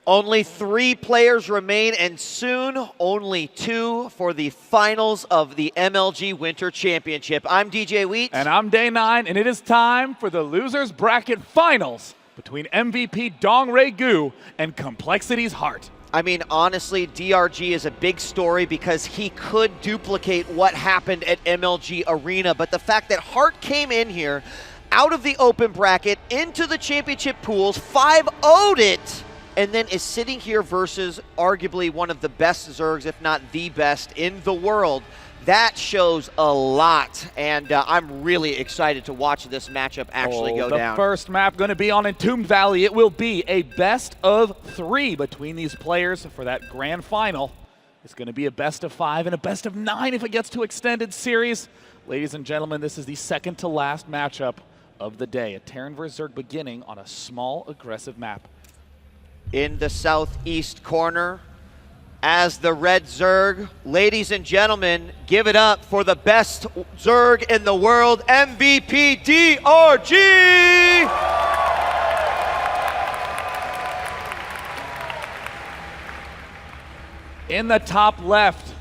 Only 3 players remain, and soon only 2 for the finals of the MLG Winter Championship. I'm DJ Wheat. And I'm Day 9, and it is time for the Losers Bracket Finals between MVPDRG and Complexity's Heart. I mean, honestly, DRG is a big story because he could duplicate what happened at MLG Arena, but the fact that Heart came in here out of the open bracket into the championship pools, 5-0'd it, and then is sitting here versus arguably one of the best Zergs, if not the best in the world. That shows a lot, and I'm really excited to watch this matchup actually go down. The first map going to be on Entombed Valley. It will be a best of 3 between these players for that grand final. It's going to be a best of 5 and a best of 9 if it gets to extended series. Ladies and gentlemen, this is the second to last matchup of the day. A Terran vs. Zerg beginning on a small, aggressive map. In the southeast corner, as the red Zerg, ladies and gentlemen, give it up for the best Zerg in the world, MVPDRG! In the top left,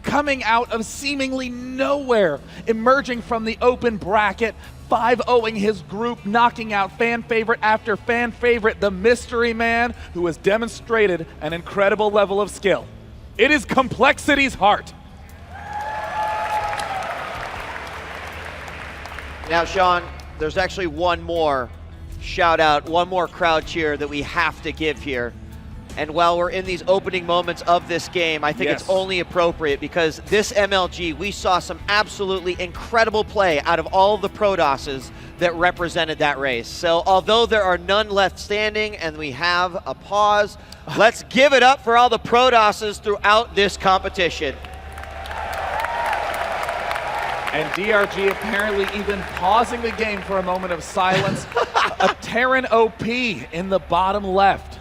coming out of seemingly nowhere, emerging from the open bracket, 5-0ing his group, knocking out fan favorite after fan favorite, the mystery man who has demonstrated an incredible level of skill. It is Complexity's Heart. Now, Sean, there's actually one more shout out, one more crowd cheer that we have to give here. And while we're in these opening moments of this game, I think it's only appropriate because this MLG, we saw some absolutely incredible play out of all of the Prodosses that represented that race. So although there are none left standing and we have a pause, let's give it up for all the Prodosses throughout this competition. And DRG apparently even pausing the game for a moment of silence. A Terran OP in the bottom left.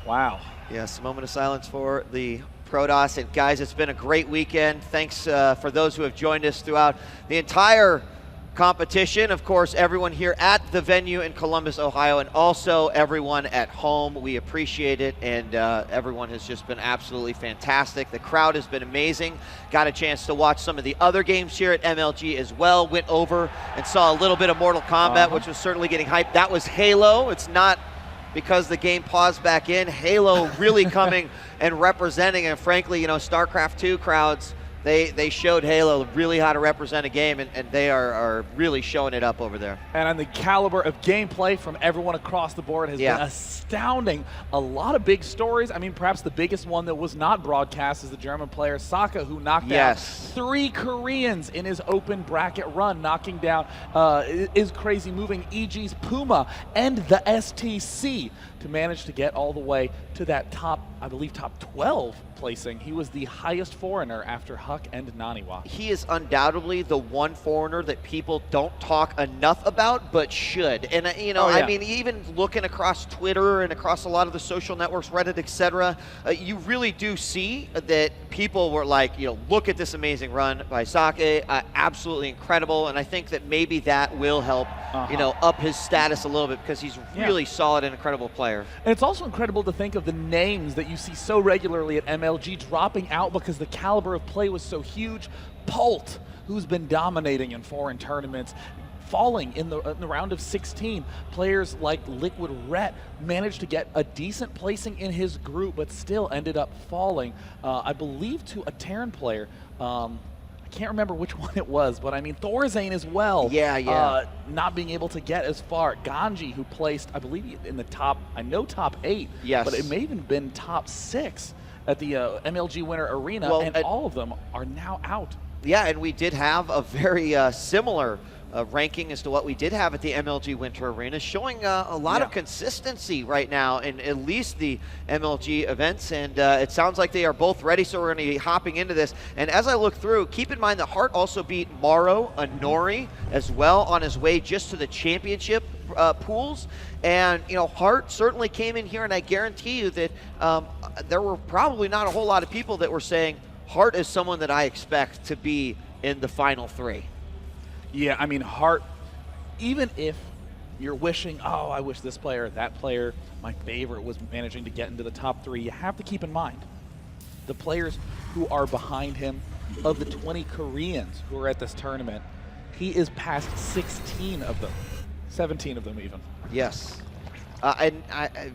Wow. Yes, a moment of silence for the Protoss. And guys, it's been a great weekend. Thanks for those who have joined us throughout the entire competition. Of course, everyone here at the venue in Columbus, Ohio, and also everyone at home. We appreciate it, and everyone has just been absolutely fantastic. The crowd has been amazing. Got a chance to watch some of the other games here at MLG as well. Went over and saw a little bit of Mortal Kombat, which was certainly getting hyped. That was Halo. It's not because the game paused back in. Halo really coming and representing, and frankly, you know, StarCraft 2 crowds, they showed Halo really how to represent a game, and they are really showing it up over there. And on the caliber of gameplay from everyone across the board has been astounding. A lot of big stories. I mean, perhaps the biggest one that was not broadcast is the German player Saka, who knocked out 3 Koreans in his open bracket run, knocking down Is Crazy Moving, EG's Puma, and the STC to manage to get all the way to that top, I believe, top 12 placing. He was the highest foreigner after Huck and Naniwa. He is undoubtedly the one foreigner that people don't talk enough about, but should. And you know, I mean, even looking across Twitter and across a lot of the social networks, Reddit, etc., you really do see that people were like, you know, look at this amazing run by Sake, absolutely incredible. And I think that maybe that will help, you know, up his status a little bit because he's really solid and incredible player. And it's also incredible to think of the names that you see so regularly at MLG dropping out because the caliber of play was so huge. Pult, who's been dominating in foreign tournaments, falling in the round of 16. Players like Liquid Ret managed to get a decent placing in his group, but still ended up falling, I believe, to a Terran player. Can't remember which one it was, but I mean Thorzane as well. Not being able to get as far. Ganji, who placed, I believe, in the top, I know top 8, but it may even been top 6 at the MLG Winter Arena, and all of them are now out. Yeah, and we did have a very similar ranking as to what we did have at the MLG Winter Arena, showing a lot of consistency right now in at least the MLG events, and it sounds like they are both ready, so we're going to be hopping into this. And as I look through, keep in mind that Heart also beat Maro Anori as well on his way just to the championship pools. And, you know, Heart certainly came in here, and I guarantee you that there were probably not a whole lot of people that were saying Heart is someone that I expect to be in the final 3. Yeah, I mean, Heart, even if you're wishing, oh, I wish this player, that player, my favorite was managing to get into the top 3. You have to keep in mind, the players who are behind him, of the 20 Koreans who are at this tournament, he is past 16 of them, 17 of them even. Yes. And I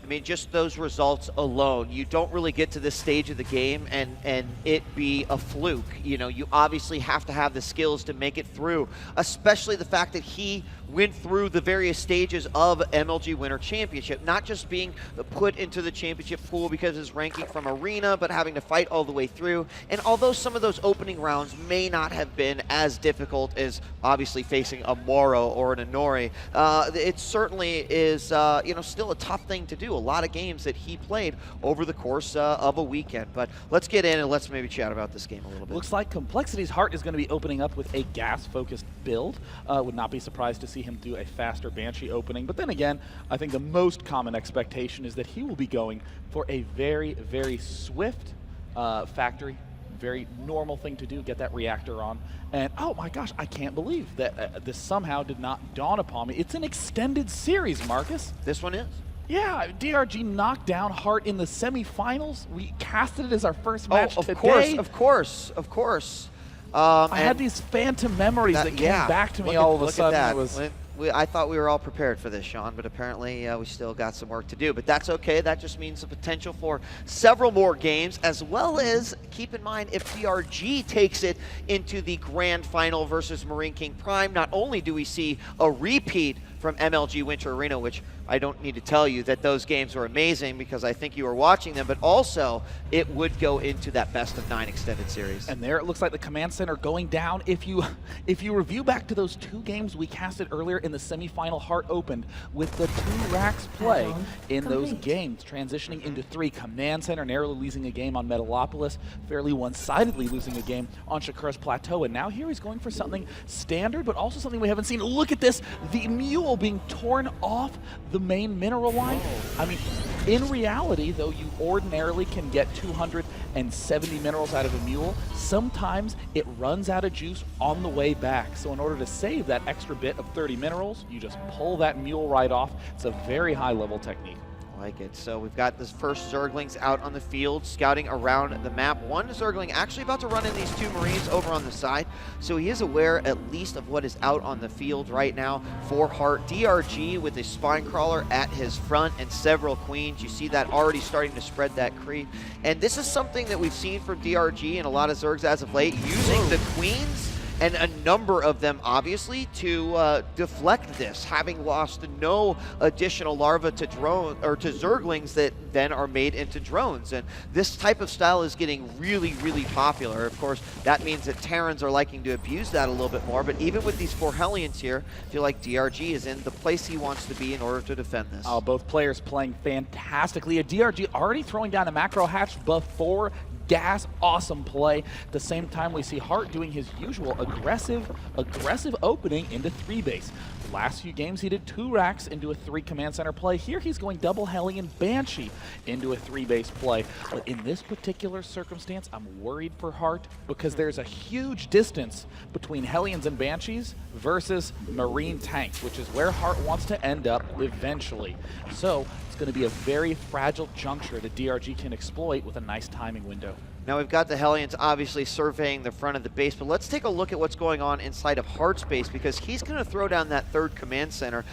mean, just those results alone, you don't really get to this stage of the game and it be a fluke. You know, you obviously have to have the skills to make it through, especially the fact that he went through the various stages of MLG Winter Championship, not just being put into the championship pool because of his ranking from Arena, but having to fight all the way through. And although some of those opening rounds may not have been as difficult as obviously facing a Moro or an Inori, it certainly is, you know, still a tough thing to do. A lot of games that he played over the course of a weekend. But let's get in and let's maybe chat about this game a little bit. Looks like Complexity's Heart is going to be opening up with a gas-focused build. Would not be surprised to see him do a faster Banshee opening. But then again, I think the most common expectation is that he will be going for a very, very swift factory. Very normal thing to do, get that reactor on. And oh my gosh, I can't believe that this somehow did not dawn upon me. It's an extended series, Marcus. This one is? Yeah, DRG knocked down Heart in the semifinals. We casted it as our first match today. Of course. I had these phantom memories that came back to me all of a sudden. I thought we were all prepared for this, Sean, but apparently we still got some work to do. But that's okay. That just means the potential for several more games, as well as keep in mind if DRG takes it into the grand final versus Marine King Prime, not only do we see a repeat from MLG Winter Arena, which I don't need to tell you that those games were amazing because I think you were watching them, but also it would go into that best-of-9 extended series. And there it looks like the command center going down. If you review back to those 2 games we casted earlier in the semifinal, Heart opened with the 2 racks play in those games, transitioning into 3. Command center narrowly losing a game on Metalopolis, fairly one-sidedly losing a game on Shakura's Plateau, and now here he's going for something standard, but also something we haven't seen. Look at this, the mule being torn off the main mineral line. I mean, in reality, though you ordinarily can get 270 minerals out of a mule, sometimes it runs out of juice on the way back. So in order to save that extra bit of 30 minerals, you just pull that mule right off. It's a very high level technique. Like it. So we've got this first Zerglings out on the field, scouting around the map. One Zergling actually about to run in these 2 Marines over on the side, so he is aware at least of what is out on the field right now for Heart. DRG with a spine crawler at his front and several queens. You see that already starting to spread that creep. And this is something that we've seen from DRG and a lot of Zergs as of late, using the queens and a number of them, obviously, to deflect this, having lost no additional larvae to drone or to Zerglings that then are made into drones. And this type of style is getting really, really popular. Of course, that means that Terrans are liking to abuse that a little bit more. But even with these 4 Hellions here, I feel like DRG is in the place he wants to be in order to defend this. Both players playing fantastically. A DRG already throwing down a macro hatch before gas, awesome play. At the same time, we see Heart doing his usual aggressive opening into 3 base. Last few games, he did 2 racks into a 3 command center play. Here, he's going double Hellion Banshee into a 3 base play. But in this particular circumstance, I'm worried for Heart because there's a huge distance between Hellions and Banshees versus Marine tanks, which is where Heart wants to end up eventually. So it's going to be a very fragile juncture that DRG can exploit with a nice timing window. Now we've got the Hellions obviously surveying the front of the base, but let's take a look at what's going on inside of Heart's base, because he's going to throw down that 3rd command center.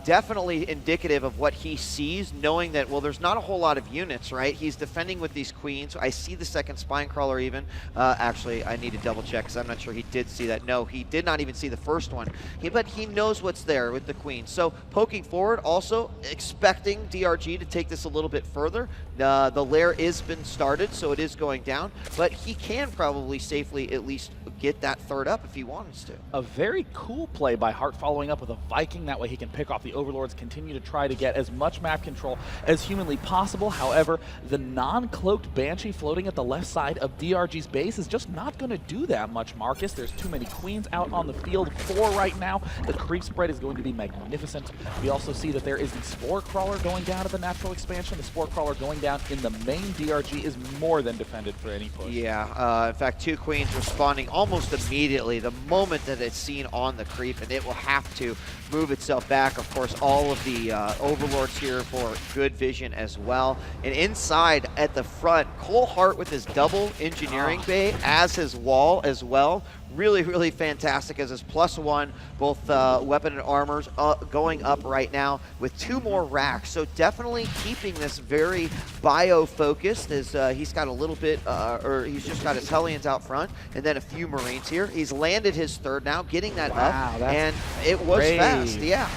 Definitely indicative of what he sees, knowing that, well, there's not a whole lot of units, right? He's defending with these queens. I see the 2nd spine crawler even. Actually, I need to double check because I'm not sure he did see that. No, he did not even see the first one. But he knows what's there with the queen. So poking forward, also expecting DRG to take this a little bit further. The lair is been started, so it is going down, but he can probably safely at least get that 3rd up if he wants to. A very cool play by Heart, following up with a Viking. That way he can pick off the Overlords, continue to try to get as much map control as humanly possible. However, the non-cloaked Banshee floating at the left side of DRG's base is just not going to do that much, Marcus. There's too many queens out on the field. 4 right now. The creep spread is going to be magnificent. We also see that there is the Spore Crawler going down at the natural expansion. The Spore Crawler going down in the main DRG is more than defended. for any push. Yeah, in fact, 2 queens responding almost immediately the moment that it's seen on the creep, and it will have to move itself back. Of course, all of the overlords here for good vision as well. And inside at the front, Cole Hart with his double engineering bay as his wall as well. Really, really fantastic as his +1, both weapon and armors going up right now with 2 more racks. So definitely keeping this very bio-focused as he's got a little bit, or he's just got his Hellions out front and then a few Marines here. He's landed his 3rd now, getting that up, and it was brave. fast, yeah.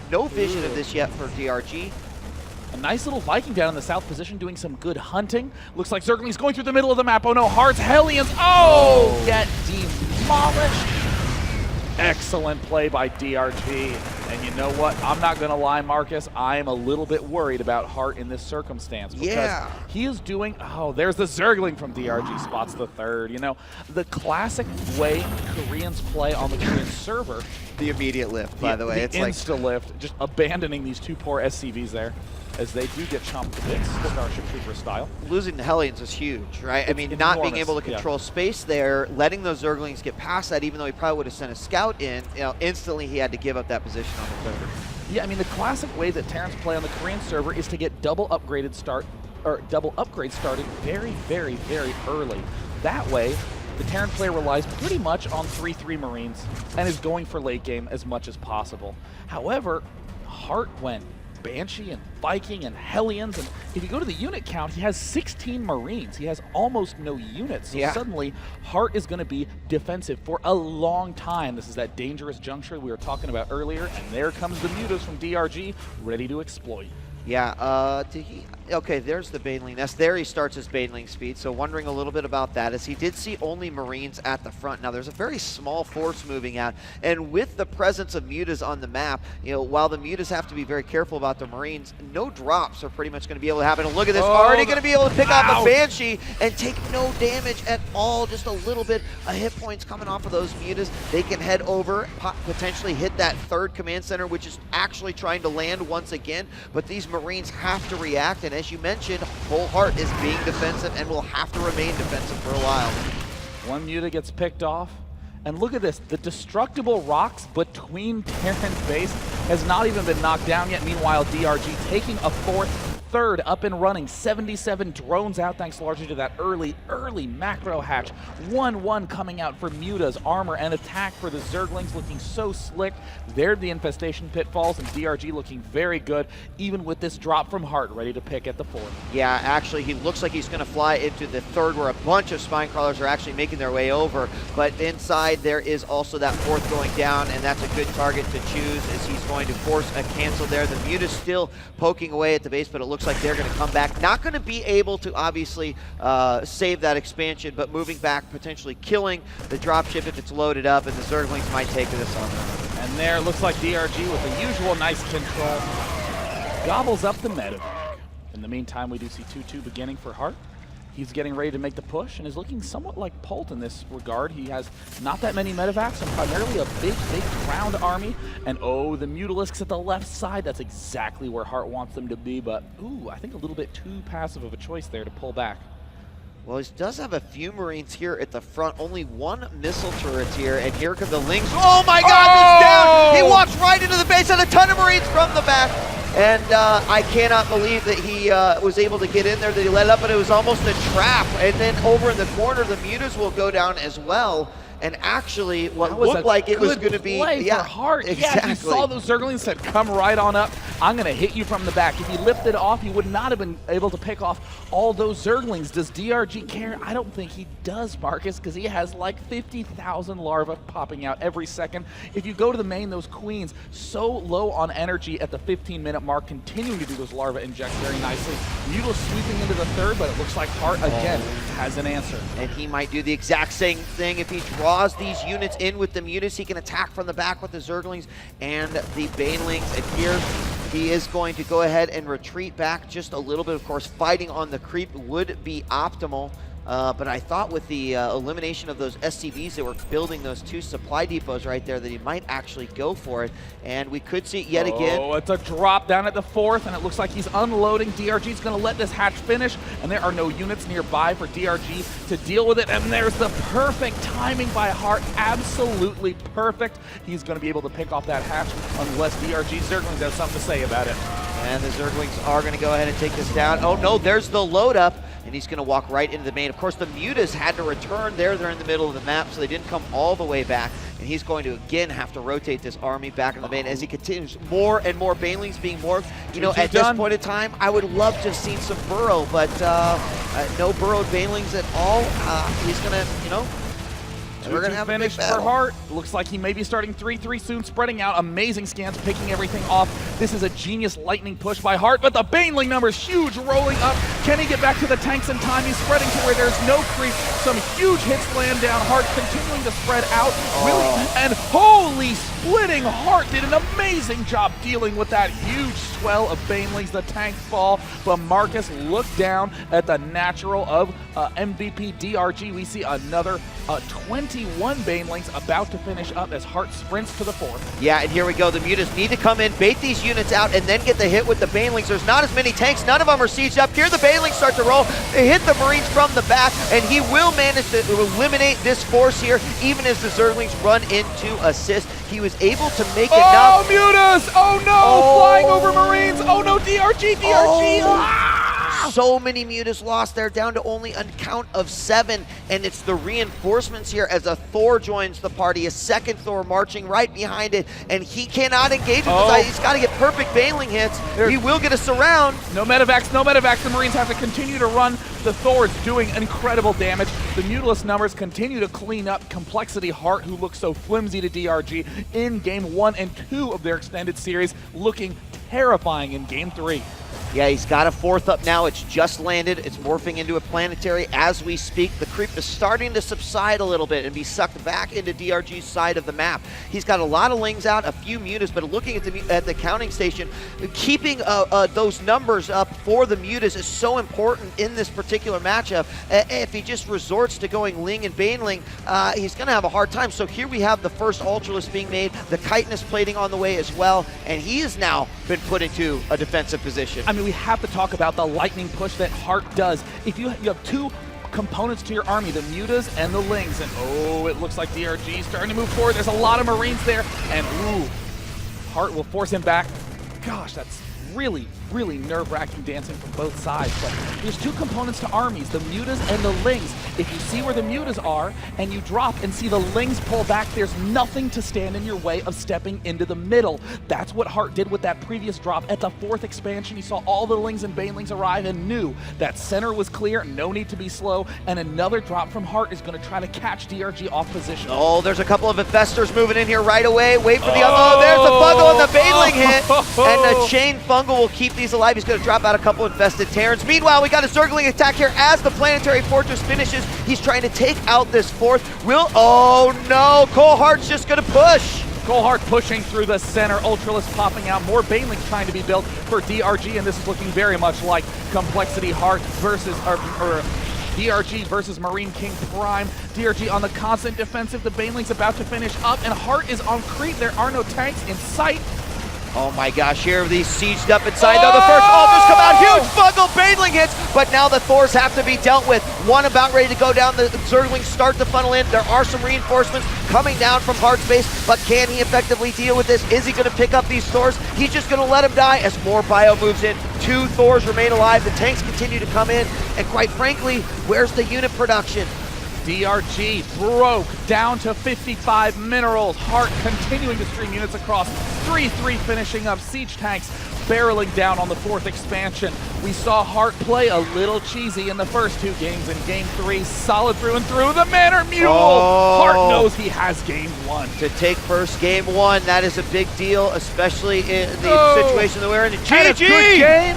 No vision of this yet for DRG. A nice little Viking down in the south position doing some good hunting. Looks like Zergling's going through the middle of the map. Oh no, Heart's Hellions. Oh, get demolished. Excellent play by DRG. And you know what? I'm not going to lie, Marcus. I am a little bit worried about Heart in this circumstance. Because he is doing, oh, there's the Zergling from DRG, spots the 3rd. You know, the classic way Koreans play on the Korean server. The immediate lift, by the way. It's insta-lift, just abandoning these 2 poor SCVs there, as they do get chomped to bits, Starship Trooper style. Losing the Hellions is huge, right? I mean, not being able to control space there, letting those Zerglings get past that, even though he probably would have sent a scout in, you know, instantly he had to give up that position on the 3rd. Yeah, I mean, the classic way that Terrans play on the Korean server is to get double upgrade started very, very, very early. That way, the Terran player relies pretty much on 3-3 Marines and is going for late game as much as possible. However, Heart went Banshee and Viking and Hellions, and if you go to the unit count, he has 16 Marines. He has almost no units. So suddenly, Heart is going to be defensive for a long time. This is that dangerous juncture we were talking about earlier, and there comes the Mutas from DRG, ready to exploit. Yeah, okay, there's the Baneling nest. There he starts his Baneling speed, so wondering a little bit about that, as he did see only Marines at the front. Now, there's a very small force moving out, and with the presence of Mutas on the map, you know, while the Mutas have to be very careful about the Marines, no drops are pretty much going to be able to happen. And look at this, already going to be able to pick off a Banshee and take no damage at all, just a little bit of hit points coming off of those Mutas. They can head over, potentially hit that 3rd command center, which is actually trying to land once again, but these Marines have to react, and as you mentioned, Cole Hart is being defensive and will have to remain defensive for a while. One Muta gets picked off, and look at this, the destructible rocks between Terran's base has not even been knocked down yet. Meanwhile, DRG taking a 4th, 3rd up and running, 77 drones out thanks largely to that early macro hatch. 1-1 coming out for Muta's armor and attack for the Zerglings, looking so slick. There the infestation pitfalls, and DRG looking very good, even with this drop from Heart ready to pick at the 4th. Yeah, actually, he looks like he's going to fly into the 3rd, where a bunch of spine crawlers are actually making their way over, but inside there is also that 4th going down, and that's a good target to choose, as he's going to force a cancel there. The Muta's still poking away at the base, but it looks like they're going to come back. Not going to be able to obviously save that expansion, but moving back, potentially killing the dropship if it's loaded up, and the Zerglings might take this on them. And there, looks like DRG with the usual nice control gobbles up the medevac. In the meantime, we do see 2-2 beginning for Heart. He's getting ready to make the push and is looking somewhat like Pult in this regard. He has not that many medevacs and primarily a big ground army. And oh, the Mutalisks at the left side, that's exactly where Heart wants them to be, but ooh, I think a little bit too passive of a choice there to pull back. Well, he does have a few Marines here at the front. Only 1 missile turret here, and here come the Lings. Oh my God, he's down! He walks right into the base, and a ton of Marines from the back. And I cannot believe that he was able to get in there, that he let up, but it was almost a trap. And then over in the corner, the Mutas will go down as well. And actually, what looked like it was going to be for Heart. Exactly. Yeah, he saw those Zerglings, said, "Come right on up. I'm going to hit you from the back." If he lifted off, he would not have been able to pick off all those Zerglings. Does DRG care? I don't think he does, Marcus, because he has like 50,000 larvae popping out every second. If you go to the main, those queens so low on energy at the 15-minute mark, continuing to do those larvae inject very nicely. Mutal sweeping into the 3rd, but it looks like Heart again has an answer. And he might do the exact same thing if he draws these units in with the Mutas. He can attack from the back with the Zerglings and the Banelings. And here he is going to go ahead and retreat back just a little bit. Of course, fighting on the creep would be optimal. But I thought with the elimination of those SCVs that were building those 2 supply depots right there that he might actually go for it. And we could see it yet again. Oh, it's a drop down at the 4th, and it looks like he's unloading. DRG's going to let this hatch finish, and there are no units nearby for DRG to deal with it. And there's the perfect timing by Heart. Absolutely perfect. He's going to be able to pick off that hatch unless DRG Zerglings has something to say about it. And the Zerglings are going to go ahead and take this down. Oh no, there's the load up, and he's going to walk right into the main. Of course, the Mutas had to return there. They're in the middle of the map, so they didn't come all the way back. And he's going to again have to rotate this army back in the main as he continues. More and more Banelings being morphed. You know, at this point in time, I would love to have seen some Burrow, but no burrowed Banelings at all. He's going to, you know, we're going to have a big battle. For Heart. Looks like he may be starting 3-3 soon, spreading out. Amazing scans, picking everything off. This is a genius lightning push by Heart, but the Baneling numbers huge, rolling up. Can he get back to the tanks in time? He's spreading to where there's no creep. Some huge hits land down. Heart continuing to spread out. Really, and holy splitting Heart did an amazing job dealing with that huge swell of Banelings. The tanks fall, but Marcus looked down at the natural of MVPDRG. We see another 21 Banelings about to finish up as Heart sprints to the 4th. Yeah, and here we go. The Mutas need to come in, bait these units out, and then get the hit with the Banelings. There's not as many tanks. None of them are sieged up. Here the Banelings start to roll. They hit the Marines from the back, and he will manage to eliminate this force here, even as the Zerglings run in to assist. He was able to make it now. Oh, Mutas! Oh no! Flying over Marines! Oh no, DRG! So many Mutas lost there, down to only a count of 7, and it's the reinforcements here as a Thor joins the party, a second Thor marching right behind it, and he cannot engage with this. He's got to get perfect Baneling hits. He will get a surround. No medevacs, no medevacs. The Marines have to continue to run. The Thor is doing incredible damage. The Mutalist numbers continue to clean up. Complexity Heart, who looks so flimsy to DRG in Game 1 and 2 of their extended series, looking terrifying in Game 3. Yeah, he's got a 4th up now. It's just landed. It's morphing into a planetary as we speak. The creep is starting to subside a little bit and be sucked back into DRG's side of the map. He's got a lot of Lings out, a few Mutas, but looking at the counting station, keeping those numbers up for the Mutas is so important in this particular matchup. If he just resorts to going Ling and Baneling, he's going to have a hard time. So here we have the first Ultralisk being made, the chitinous plating on the way as well, and he has now been put into a defensive position. I mean, we have to talk about the lightning push that Heart does. If you have 2 components to your army, the Mutas and the Lings, and oh, it looks like DRG is starting to move forward. There's a lot of Marines there, and ooh, Heart will force him back. Gosh, that's really, really nerve-wracking dancing from both sides. But there's 2 components to armies, the Mutas and the Lings. If you see where the Mutas are and you drop and see the Lings pull back, there's nothing to stand in your way of stepping into the middle. That's what Heart did with that previous drop. At the 4th expansion, he saw all the Lings and Banelings arrive and knew that center was clear, no need to be slow, and another drop from Heart is going to try to catch DRG off position. Oh, there's a couple of Infestors moving in here right away. Wait for the other. Oh, there's the Fungal and the Baneling hit, and the Chain Fungal will keep these alive. He's going to drop out a couple infested Terrans. Meanwhile, we got a Zergling attack here as the Planetary Fortress finishes. He's trying to take out this 4th. Oh no, Cole Hart's just going to push. Cole Heart pushing through the center, Ultralisk popping out, more Banelings trying to be built for DRG, and this is looking very much like Complexity Heart versus DRG versus Marine King Prime. DRG on the constant defensive, the Banelings about to finish up, and Heart is on creep. There are no tanks in sight. Oh my gosh, here these sieged up inside. Now the first Ultras come out, huge Fungal Baneling hits, but now the Thors have to be dealt with. One about ready to go down, the Zerglings start to funnel in. There are some reinforcements coming down from Heart's base, but can he effectively deal with this? Is he going to pick up these Thors? He's just going to let them die as more bio moves in. 2 Thors remain alive, the tanks continue to come in, and quite frankly, where's the unit production? DRG broke down to 55 minerals. Heart continuing to stream units across. 3-3 finishing up. Siege tanks barreling down on the 4th expansion. We saw Heart play a little cheesy in the first 2 games. In Game 3, solid through and through. The Manor Mule! Heart knows he has Game 1. To take first Game 1, that is a big deal, especially in the situation that we're in. GG! Good game.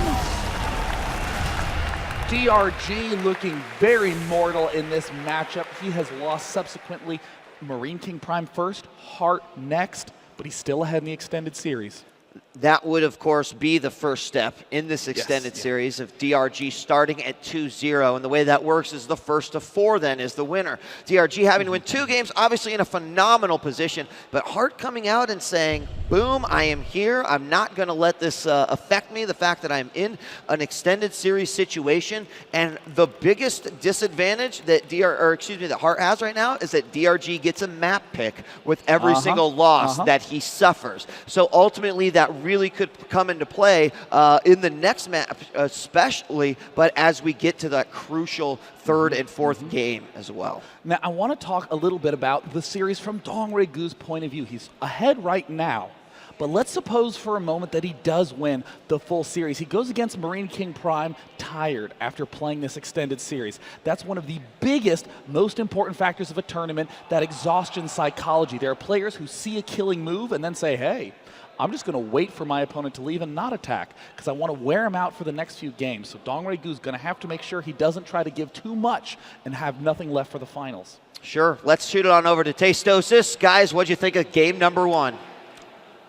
DRG looking very mortal in this matchup. He has lost subsequently. Marine King Prime first, Heart next, but he's still ahead in the extended series. that would, of course, be the first step in this extended series of DRG starting at 2-0. And the way that works is the first of 4 then is the winner. DRG having to win 2 games, obviously in a phenomenal position, but Heart coming out and saying, boom, I am here. I'm not going to let this affect me, the fact that I'm in an extended series situation. And the biggest disadvantage that that Heart has right now is that DRG gets a map pick with every single loss that he suffers. So ultimately, that really could come into play in the next map especially, but as we get to that crucial 3rd and 4th game as well. Now, I want to talk a little bit about the series from Dongre-Gu's point of view. He's ahead right now, but let's suppose for a moment that he does win the full series. He goes against Marine King Prime tired after playing this extended series. That's one of the biggest, most important factors of a tournament, that exhaustion psychology. There are players who see a killing move and then say, hey, I'm just going to wait for my opponent to leave and not attack because I want to wear him out for the next few games. So Dongre-Gu's going to have to make sure he doesn't try to give too much and have nothing left for the finals. Sure. Let's shoot it on over to Tastosis. Guys, what'd you think of game number 1?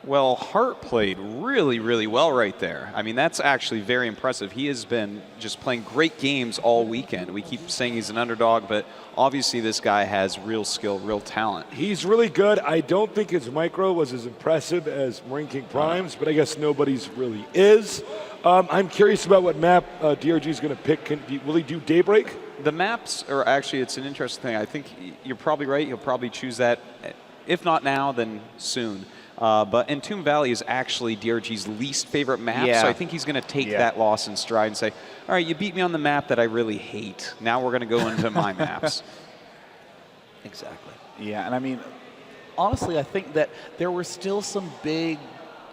Well, Heart played really, really well right there. I mean, that's actually very impressive. He has been just playing great games all weekend. We keep saying he's an underdog, but obviously this guy has real skill, real talent. He's really good. I don't think his micro was as impressive as Marine King Prime's, but I guess nobody's really is. I'm curious about what map DRG is going to pick. Will he do Daybreak? The maps are actually, it's an interesting thing. I think you're probably right. He'll probably choose that. If not now, then soon. But Entomb Valley is actually DRG's least favorite map, so I think he's going to take that loss in stride and say, all right, you beat me on the map that I really hate. Now we're going to go into my maps. Exactly. Yeah, and I mean, honestly, I think that there were still some big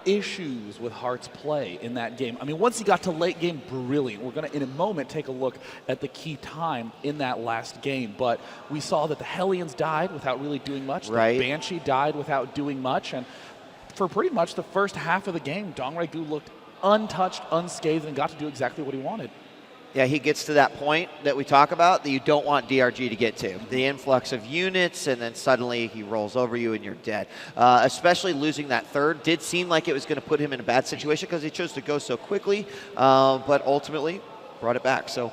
issues with Heart's play in that game. I mean, once he got to late game, brilliant. We're going to, in a moment, take a look at the key time in that last game. But we saw that the Hellions died without really doing much. The Banshee died without doing much. And for pretty much the first half of the game, Dongre-Gu looked untouched, unscathed, and got to do exactly what he wanted. Yeah, he gets to that point that we talk about that you don't want DRG to get to. The influx of units, and then suddenly he rolls over you and you're dead. Especially losing that 3rd did seem like it was going to put him in a bad situation because he chose to go so quickly, but ultimately brought it back. So.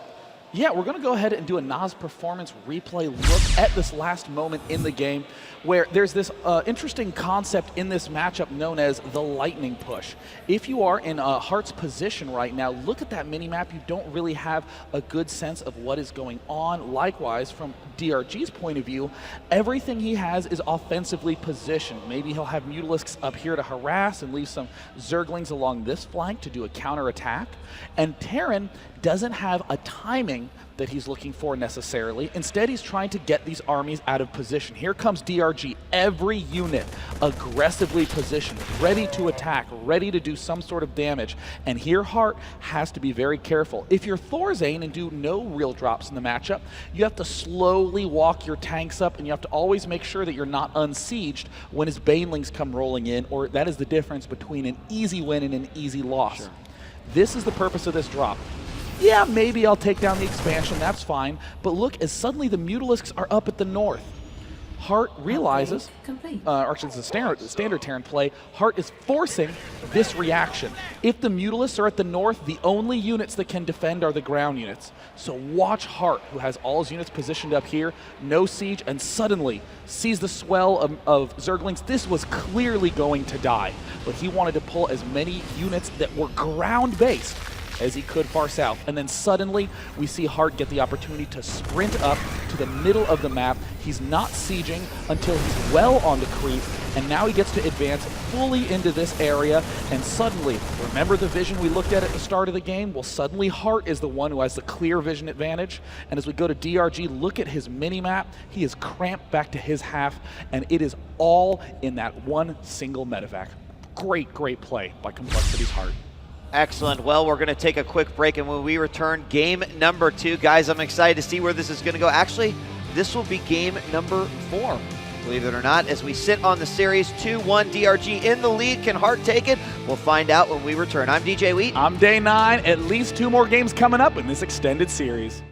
Yeah, we're going to go ahead and do a Nas performance replay look at this last moment in the game where there's this interesting concept in this matchup known as the lightning push. If you are in Heart's position right now, look at that mini-map. You don't really have a good sense of what is going on. Likewise, from DRG's point of view, everything he has is offensively positioned. Maybe he'll have Mutalisks up here to harass and leave some Zerglings along this flank to do a counterattack. And Terran doesn't have a timing that he's looking for necessarily. Instead, he's trying to get these armies out of position. Here comes DRG, every unit aggressively positioned, ready to attack, ready to do some sort of damage. And here Heart has to be very careful. If you're Thorzane and do no real drops in the matchup, you have to slowly walk your tanks up, and you have to always make sure that you're not unsieged when his Banelings come rolling in, or that is the difference between an easy win and an easy loss. Sure. This is the purpose of this drop. Yeah, maybe I'll take down the expansion, that's fine. But look, as suddenly the Mutalisks are up at the north. Heart realizes, actually it's a standard Terran play, Heart is forcing this reaction. If the Mutalisks are at the north, the only units that can defend are the ground units. So watch Heart, who has all his units positioned up here, no siege, and suddenly sees the swell of Zerglings. This was clearly going to die, but he wanted to pull as many units that were ground-based as he could far south. And then suddenly we see Heart get the opportunity to sprint up to the middle of the map. He's not sieging until he's well on the creep, and now he gets to advance fully into this area. And suddenly, remember the vision we looked at the start of the game? Well, suddenly Heart is the one who has the clear vision advantage. And as we go to DRG, look at his mini-map. He is cramped back to his half, and it is all in that one single medevac. Great, great play by Complexity's Heart. Excellent. Well, we're going to take a quick break, and when we return, game number 2. Guys, I'm excited to see where this is going to go. Actually, this will be game number 4, believe it or not, as we sit on the series. 2-1 DRG in the lead. Can Heart take it? We'll find out when we return. I'm DJ Wheat. I'm Day 9. At least 2 more games coming up in this extended series.